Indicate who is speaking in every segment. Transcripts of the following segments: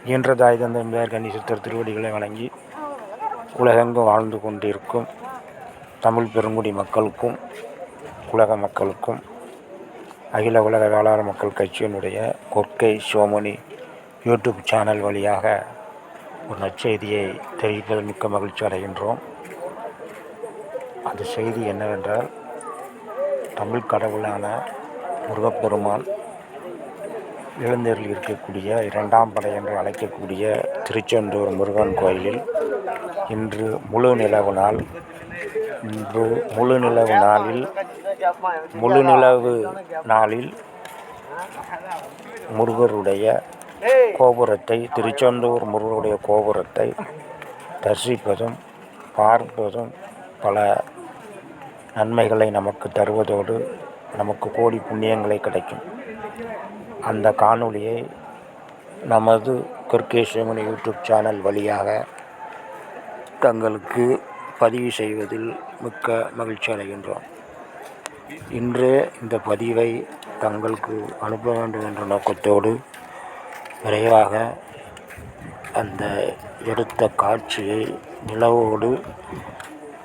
Speaker 1: இயன்ற தாய் தந்தையார் கன்னிசித்தர் திருவடிகளை வணங்கி உலகெங்கும் வாழ்ந்து கொண்டிருக்கும் தமிழ் பெருங்குடி மக்களுக்கும் உலக மக்களுக்கும் அகில உலக வேளாளர் மக்கள் கட்சியினுடைய கொற்கை சிவமணி யூடியூப் சேனல் வழியாக ஒரு நற்செய்தியை தெரிவிப்பதில் மிக்க மகிழ்ச்சி அடைகின்றோம். அந்த செய்தி என்னவென்றால், தமிழ் கடவுளான முருகப்பெருமான் எழுந்தருள் இருக்கக்கூடிய இரண்டாம் படை என்று அழைக்கக்கூடிய திருச்செந்தூர் முருகன் கோயிலில் இன்று முழு நிலவு நாளில் முருகருடைய கோபுரத்தை, திருச்செந்தூர் முருகருடைய கோபுரத்தை தரிசிப்பதும் பார்ப்பதும் பல நன்மைகளை நமக்கு தருவதோடு நமக்கு கோடி புண்ணியங்களை கிடைக்கும். அந்த காணொளியை நமது கொற்கை சிவமணி யூடியூப் சேனல் வழியாக தங்களுக்கு பதிவு செய்வதில் மிக்க மகிழ்ச்சி அடைகின்றோம். இன்று இந்த பதிவை தங்களுக்கு அனுப்ப வேண்டும் என்ற நோக்கத்தோடு விரைவாக அந்த எடுத்த காட்சியை, நிலவோடு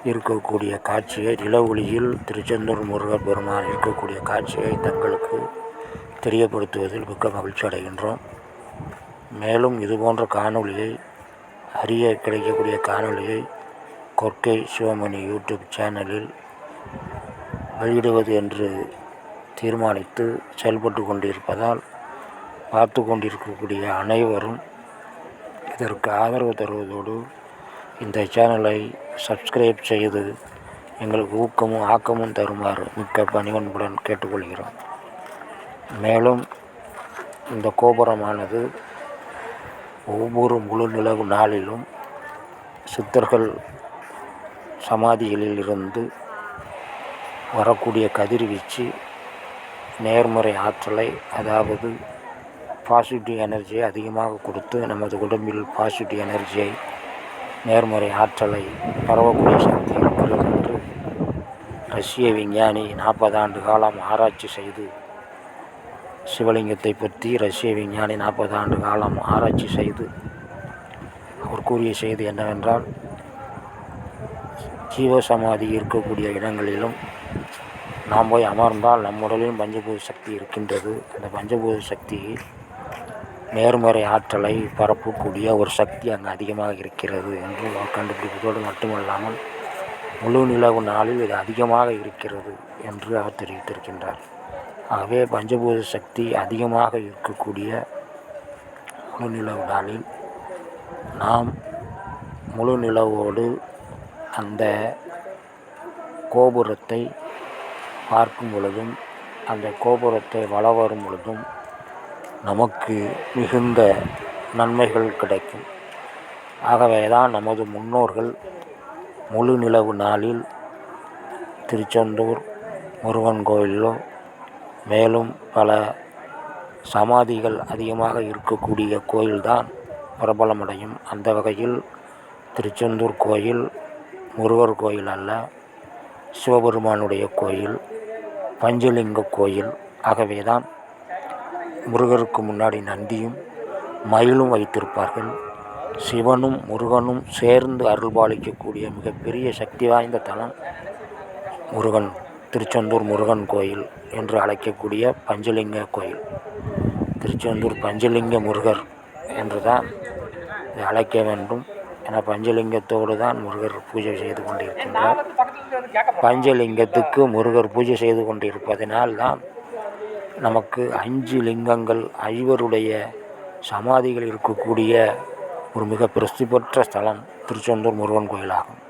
Speaker 1: இருக்கக்கூடிய காட்சியை, நில ஒளியில் திருச்செந்தூர் முருகப்பெருமான் இருக்கக்கூடிய காட்சியை தங்களுக்கு தெரியப்படுத்துவதில் மிக்க மகிழ்ச்சி அடைகின்றோம். மேலும் இதுபோன்ற காணொளியை, அறிய கிடைக்கக்கூடிய காணொளியை கொற்கை சிவமணி யூடியூப் சேனலில் வெளியிடுவது என்று தீர்மானித்து செயல்பட்டு கொண்டிருப்பதால் பார்த்து கொண்டிருக்கக்கூடிய அனைவரும் இதற்கு ஆதரவு தருவதோடு இந்த சேனலை சப்ஸ்கிரைப் செய்து எங்களுக்கு ஊக்கமும் ஆக்கமும் தருமாறு மிக்க பணிவன்புடன் கேட்டுக்கொள்கிறோம். மேலும் இந்த கோபுரமானது ஒவ்வொரு முழு நிலவு நாளிலும் சித்தர்கள் சமாதிகளில் இருந்து வரக்கூடிய கதிர்வீச்சு நேர்மறை ஆற்றலை, அதாவது பாசிட்டிவ் எனர்ஜியை அதிகமாக கொடுத்து நமது உடம்பில் பாசிட்டிவ் எனர்ஜியை, நேர்மறை ஆற்றலை பரவக்கூடிய சக்தி இருக்கிறது என்று ரஷ்ய விஞ்ஞானி 40 ஆண்டு காலம் ஆராய்ச்சி செய்து, சிவலிங்கத்தை பற்றி ரஷ்ய விஞ்ஞானி 40 ஆண்டு காலம் ஆராய்ச்சி செய்து அவர் கூறிய செய்தி என்னவென்றால், ஜீவசமாதி இருக்கக்கூடிய இடங்களிலும் நாம் போய் அமர்ந்தால் நம் உடலிலும் பஞ்சபூத சக்தி இருக்கின்றது. அந்த பஞ்சபூத சக்தியை நேர்மறை ஆற்றலை பரப்பக்கூடிய ஒரு சக்தி அங்கு அதிகமாக இருக்கிறது என்று அவர் கண்டுபிடிப்பதோடு மட்டுமல்லாமல் முழு நிலவு நாளில் இது அதிகமாக இருக்கிறது என்று அவர் தெரிவித்திருக்கின்றார். ஆகவே பஞ்சபூத சக்தி அதிகமாக இருக்கக்கூடிய முழு நிலவு நாளில் நாம் முழு நிலவோடு அந்த கோபுரத்தை பார்க்கும் பொழுதும், அந்த கோபுரத்தை வலம் வரும் பொழுதும் நமக்கு மிகுந்த நன்மைகள் கிடைக்கும். ஆகவே தான் நமது முன்னோர்கள் முழு நிலவு நாளில் திருச்செந்தூர் முருகன் கோயிலோ, மேலும் பல சமாதிகள் அதிகமாக இருக்கக்கூடிய கோயில்தான் பிரபலமடையும். அந்த வகையில் திருச்செந்தூர் கோயில் முருகர் கோயில் அல்ல, சிவபெருமானுடைய கோயில், பஞ்சலிங்க கோயில். ஆகவே தான் முருகருக்கு முன்னாடி நந்தியும் மயிலும் வைத்திருப்பார்கள். சிவனும் முருகனும் சேர்ந்து அருள்பாலிக்கக்கூடிய மிகப்பெரிய சக்தி வாய்ந்த தலம் முருகன், திருச்செந்தூர் முருகன் கோயில் என்று அழைக்கக்கூடிய பஞ்சலிங்க கோயில். திருச்செந்தூர் பஞ்சலிங்க முருகர் என்று தான் இதை அழைக்க வேண்டும். என பஞ்சலிங்கத்தோடு தான் முருகர் பூஜை செய்து கொண்டிருக்கின்றார். பஞ்சலிங்கத்துக்கு முருகர் பூஜை செய்து கொண்டிருப்பதனால் தான் நமக்கு 5 லிங்கங்கள், 5 சமாதிகள் இருக்கக்கூடிய ஒரு மிக பிரசித்தி பெற்ற ஸ்தலம் திருச்செந்தூர் முருகன் கோயிலாகும்.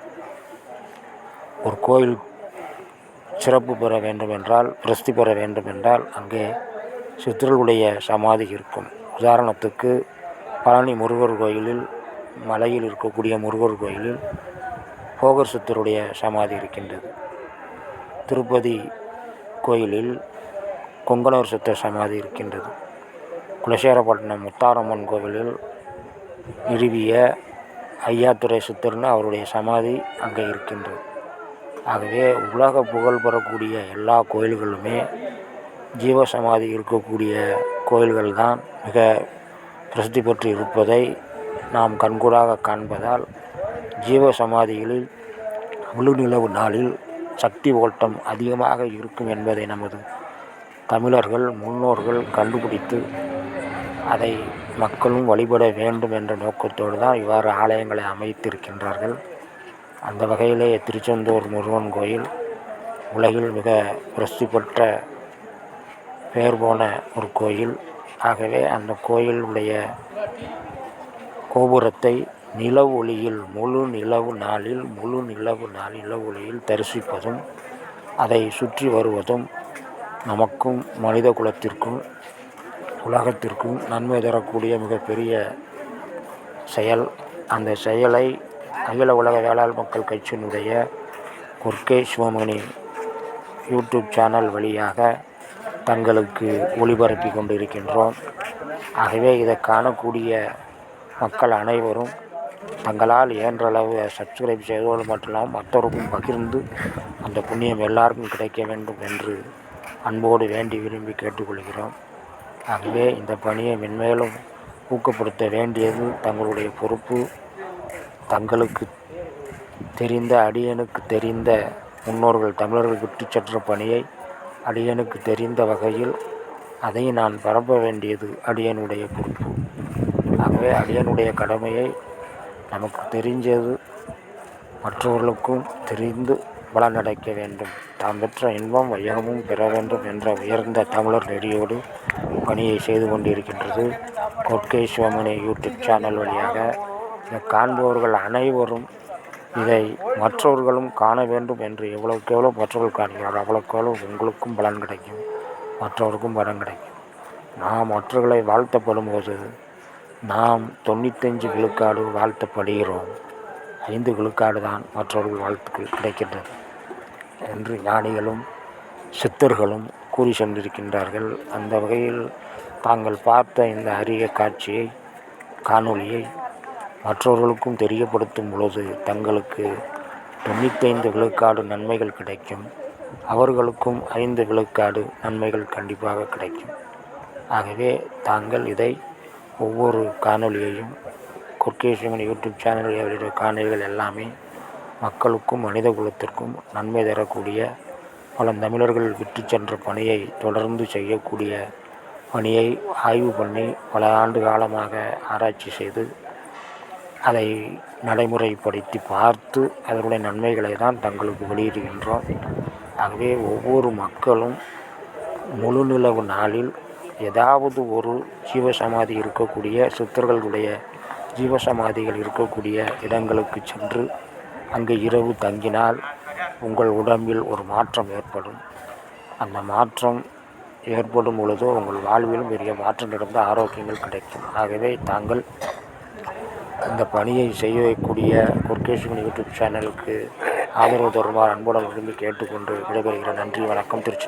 Speaker 1: ஒரு கோயில் சிறப்பு பெற வேண்டுமென்றால், பிரசித்தி பெற வேண்டுமென்றால் அங்கே சித்தர்களுடைய சமாதி இருக்கும். உதாரணத்துக்கு பழனி முருகர் கோயிலில், மலையில் இருக்கக்கூடிய முருகர் கோயிலில் போகர் சித்தருடைய சமாதி இருக்கின்றது. திருப்பதி கோயிலில் கொங்கணவர் சித்தர் சமாதி இருக்கின்றது. குலசேகரப்பட்டினம் முத்தாரம்மன் கோவிலில் நிறுவிய ஐயாத்துறை சித்தர்னு அவருடைய சமாதி அங்கே இருக்கின்றது. ஆகவே உலக புகழ் பெறக்கூடிய எல்லா கோயில்களுமே ஜீவசமாதி இருக்கக்கூடிய கோயில்கள் தான் மிக பிரசித்தி பெற்று இருப்பதை நாம் கண்கூடாக காண்பதால் ஜீவசமாதிகளில் முழு நிலவு நாளில் சக்தி ஓட்டம் அதிகமாக இருக்கும் என்பதை நமது தமிழர்கள் முன்னோர்கள் கண்டுபிடித்து அதை மக்களும் வழிபட வேண்டும் என்ற நோக்கத்தோடு தான் இவ்வாறு ஆலயங்களை அமைத்திருக்கின்றார்கள். அந்த வகையிலே திருச்செந்தூர் முருகன் கோயில் உலகில் மிக பிரசித்தி பெற்ற பெயர் போன ஒரு கோயில். ஆகவே அந்த கோயிலுடைய கோபுரத்தை நிலவு ஒளியில் முழு நிலவு நாளில் நிலவு ஒளியில் தரிசிப்பதும் அதை சுற்றி வருவதும் நமக்கும் மனித குலத்திற்கும் உலகத்திற்கும் நன்மை தரக்கூடிய மிகப்பெரிய செயல். அந்த செயலை அகில உலக வேளாளர் மக்கள் கட்சியினுடைய கொர்க்கே சிவமணி யூடியூப் சேனல் வழியாக தங்களுக்கு ஒளிபரப்பி கொண்டிருக்கின்றோம். ஆகவே இதை காணக்கூடிய மக்கள் அனைவரும் தங்களால் இயன்றளவு சப்ஸ்கிரைப் செய்வதோடு மட்டும் இல்லாமல் மற்றவருக்கும் பகிர்ந்து அந்த புண்ணியம் எல்லாருக்கும் கிடைக்க வேண்டும் என்று அன்போடு வேண்டி விரும்பி கேட்டுக்கொள்கிறோம். ஆகவே இந்த பணியை மென்மேலும் ஊக்கப்படுத்த வேண்டியது தங்களுடைய பொறுப்பு. தங்களுக்கு தெரிந்த அடியனுக்கு தெரிந்த முன்னோர்கள் தமிழர்கள் விட்டு சென்ற பணியை அடியனுக்கு தெரிந்த வகையில் அதை நான் பரப்ப வேண்டியது அடியனுடைய பொறுப்பு. ஆகவே அடியனுடைய கடமையை நமக்கு தெரிஞ்சது மற்றவர்களுக்கும் தெரிந்து பலனடைக்க வேண்டும். தாம் பெற்ற இன்பம் வையகமும் பெற வேண்டும் என்ற உயர்ந்த தமிழர் நெறியோடு பணியை செய்து கொண்டிருக்கின்றது கொர்க்கே சிவமணி யூடியூப் சேனல் வழியாக. இதை காண்பவர்கள் அனைவரும் இதை மற்றவர்களும் காண வேண்டும் என்று எவ்வளவுக்கு எவ்வளோ மற்றவர்கள் காண்கிறார் அவ்வளோக்கு எவ்வளோ உங்களுக்கும் பலன் கிடைக்கும், மற்றவருக்கும் பலன் கிடைக்கும். நாம் மற்றவர்களை வாழ்த்தப்படும் போது நாம் 95 விழுக்காடு வாழ்த்தப்படுகிறோம், 5 விழுக்காடு தான் மற்றவர்கள் வாழ்த்துக்கள் கிடைக்கின்றது என்று ஞானிகளும் சித்தர்களும் கூறி சென்றிருக்கின்றார்கள். அந்த வகையில் தாங்கள் பார்த்த இந்த அரிய காட்சியை காணொளியை மற்றவர்களுக்கும் தெரியப்படுத்தும் பொழுது தங்களுக்கு 95 விழுக்காடு நன்மைகள் கிடைக்கும், அவர்களுக்கும் 5 விழுக்காடு நன்மைகள் கண்டிப்பாக கிடைக்கும். ஆகவே தாங்கள் இதை ஒவ்வொரு காணொளியையும் கொர்க்கே சிவமணி யூடியூப் சேனலில் வெளியிட காணொளிகள் எல்லாமே மக்களுக்கும் மனித குலத்திற்கும் நன்மை தரக்கூடிய பல தமிழர்கள் விட்டு சென்ற பணியை தொடர்ந்து செய்யக்கூடிய பணியை ஆய்வு பண்ணி பல ஆண்டு காலமாக ஆராய்ச்சி செய்து அதை நடைமுறைப்படுத்தி பார்த்து அதனுடைய நன்மைகளை தான் தங்களுக்கு வெளியிடுகின்றோம். ஆகவே ஒவ்வொரு மக்களும் முழு நிலவு நாளில் ஏதாவது ஒரு ஜீவசமாதி இருக்கக்கூடிய சித்தர்களுடைய ஜீவசமாதிகள் இருக்கக்கூடிய இடங்களுக்கு சென்று அங்கு இரவு தங்கினால் உங்கள் உடம்பில் ஒரு மாற்றம் ஏற்படும். அந்த மாற்றம் ஏற்படும் பொழுது உங்கள் வாழ்விலும் பெரிய மாற்றம் நடந்த ஆரோக்கியங்கள் கிடைக்கும். ஆகவே தாங்கள் இந்த பணியை செய்யக்கூடிய கொர்க்கே சிவமணி யூடியூப் சேனலுக்கு ஆதரவு தருமாறு அன்புடன் விரும்பி கேட்டுக்கொண்டு விடைபெறுகிற. நன்றி, வணக்கம். திருச்சி.